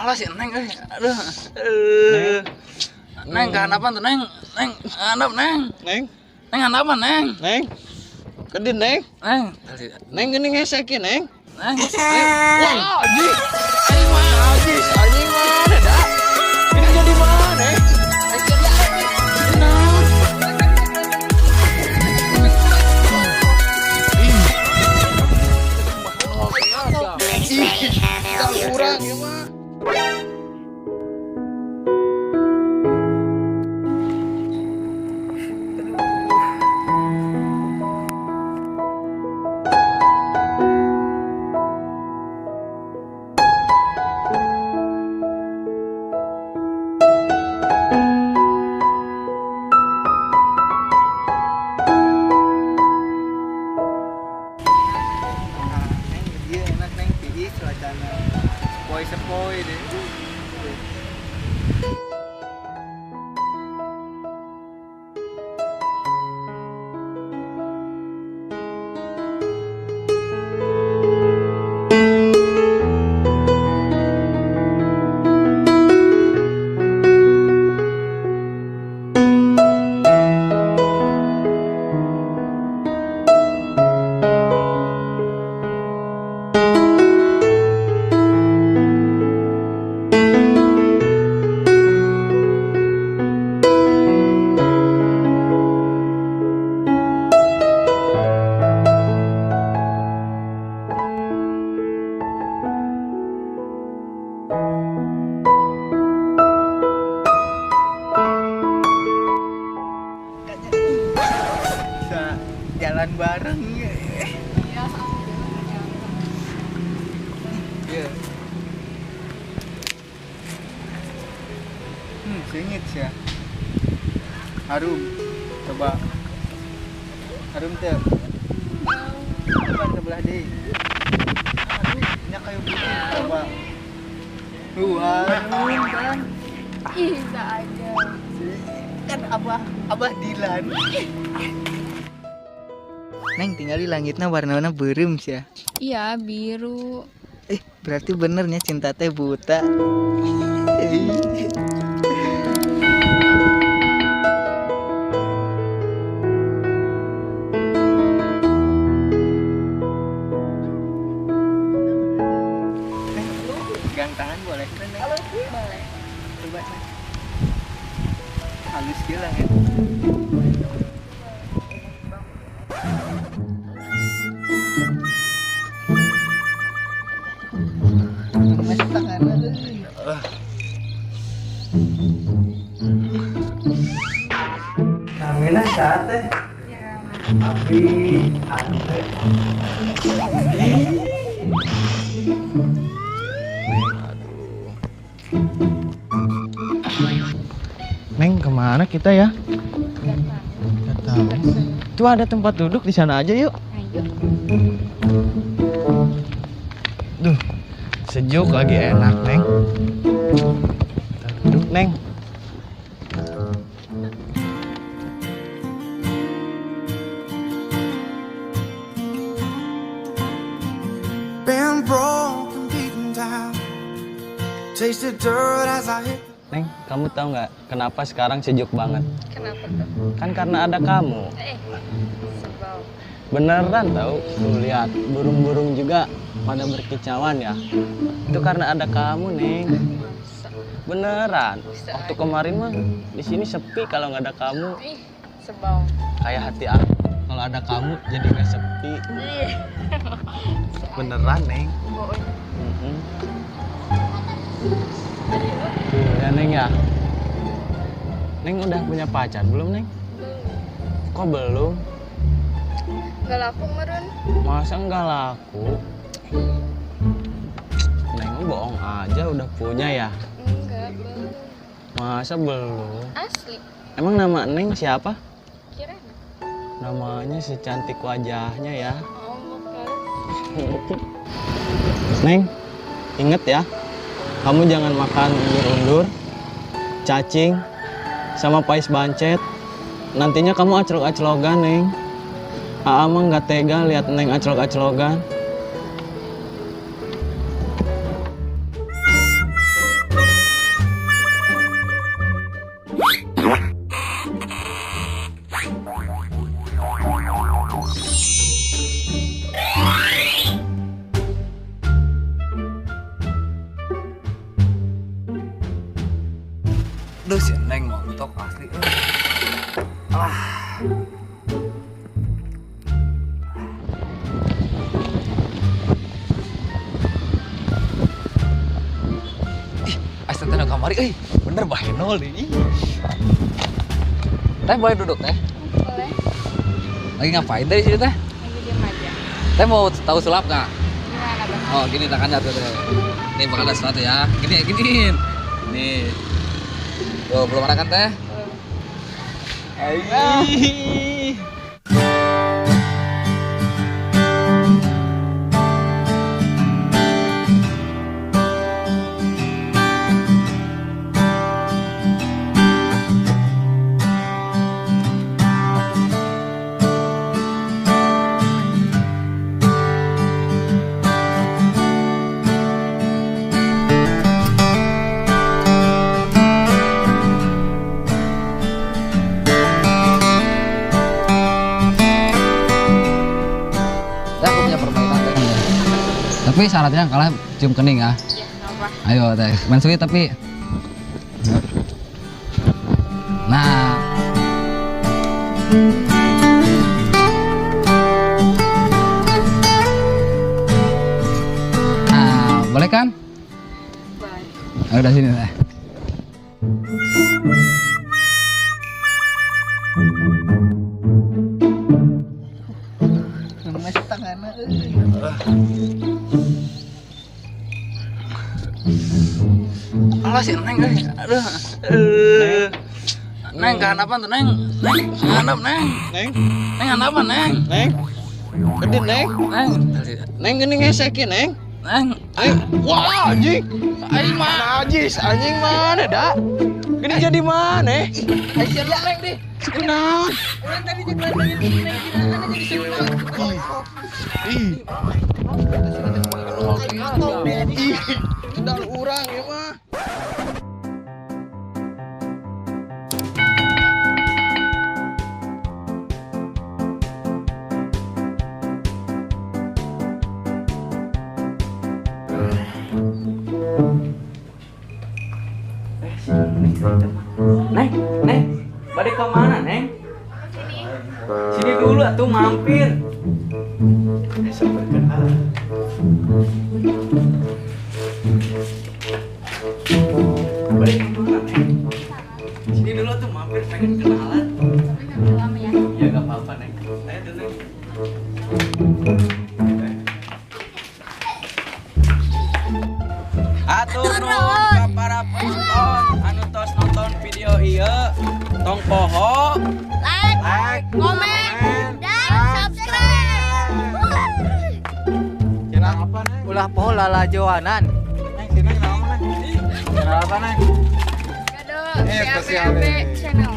Alah si Neng aduh. Neng kehanapan tuh Neng. Neng handap Neng. Neng, Neng hanapan Neng. Neng. Kedin Neng. Neng. Neng gini ngesekin Neng. Neng. Wah, Aji. Ini mana Aji? Anjing mana dah? Ini jadi mana? Kurang ya mah. Dia enak Neng, tinggi suasana sepoi-sepoi deh. Bisa jalan bareng ya. Iya. Sengit ya. Harum. Coba. Harum teh. Coba sebelah deh. Aduh, nya kayu putih. Coba. Harum kan. Ih, bisa aja. Kan abah Dilan. Neng tinggal di langitnya warna-warna beureum sih ya. Iya, biru. Berarti benernya cinta teh buta. Pegang tangan boleh kan Neng? Boleh. Coba Neng. Halus gila ya. Mas tangannya tuh. Kamera sate. Api ante. Neng, kemana kita ya? Gak tahu. Tuh ada tempat duduk di sana aja yuk. Ayo. Duh, sejuk lagi enak, Neng. Kita duduk, Neng. Been broken, beaten down, tasted dirt as I hit. Neng, kamu tahu nggak kenapa sekarang sejuk banget? Kenapa tuh? Kan karena ada kamu. Sebel. Beneran tahu? Tuh lihat, burung-burung juga pada berkicauan ya. Itu karena ada kamu, Neng. Beneran. Waktu kemarin mah di sini sepi kalau nggak ada kamu. Ih, sebel. Kayak hati aku kalau ada kamu jadi nggak sepi. Ih. Beneran, Neng. Bohong. Mm-mm. Tuh ya, Neng ya. Neng udah punya pacar belum, Neng? Kok belum? Gak laku meren. Masa nggak laku? Neng bohong aja udah punya ya? Enggak, belum. Masa belum? Asli. Emang nama Neng siapa? Kira Namanya secantik wajahnya ya. oh, bukan. Neng, inget ya, kamu jangan makan undur-undur, cacing, sama pais bancet. Nantinya kamu aclok-aclogan, Neng. Aa mah nggak tega lihat Neng aclok-aclogan. Aduh si Neng montok asli. Asa teh kamari bener bae nol deui. Teh boleh duduk teh? Boleh. Lagi ngapain teh di sini teh? Lagi diem aja. Teh mau tahu sulap nggak? Gimana bang? Oh gini tangannya tuh teh. Ini bakal ada sesuatu ya. Gini. Nih. Tuh belum ada kan teh? Teh aku punya permainan teh. Tapi syaratnya kalah cium kening ya. Iya, apa? Ayo teh, main sweet tapi. Nah. Nah, boleh kan? Boleh. Ayo dari sini teh. Lemes tanganna. Alah si Neng aduh. Neng kehanapan tuh Neng. Neng, handap Neng. Neng, Neng handap Neng. Neng. Kedin Neng. Neng. Neng gini ngesekin Neng. Neng. Neng. Wah, anjing. Aing mah. Najis, anjing mana dak? Gini jadi mana? Aing Neng deh. Kenal. Orang tadi jadi Neng jadi siapa? Ih. Ih, udah urang ya mah. Neng, balik ke mana, Neng? Sini dulu atuh mampir. Balik ke mana, Neng? Sini dulu tuh mampir pengen kenalan. Tapi nggak lama ya. Ya gak apa-apa, Neng. Ayo tuh, Neng. Atur nuhun ka para penonton anu tos nonton video ieu. Tong poho, like, Komen dan subscribe. Kira apa Neng? Ulah poho lala joanan. Neng, si Neng naon Neng? Kira apa Neng? Kado spesial CAPAB nih. channel.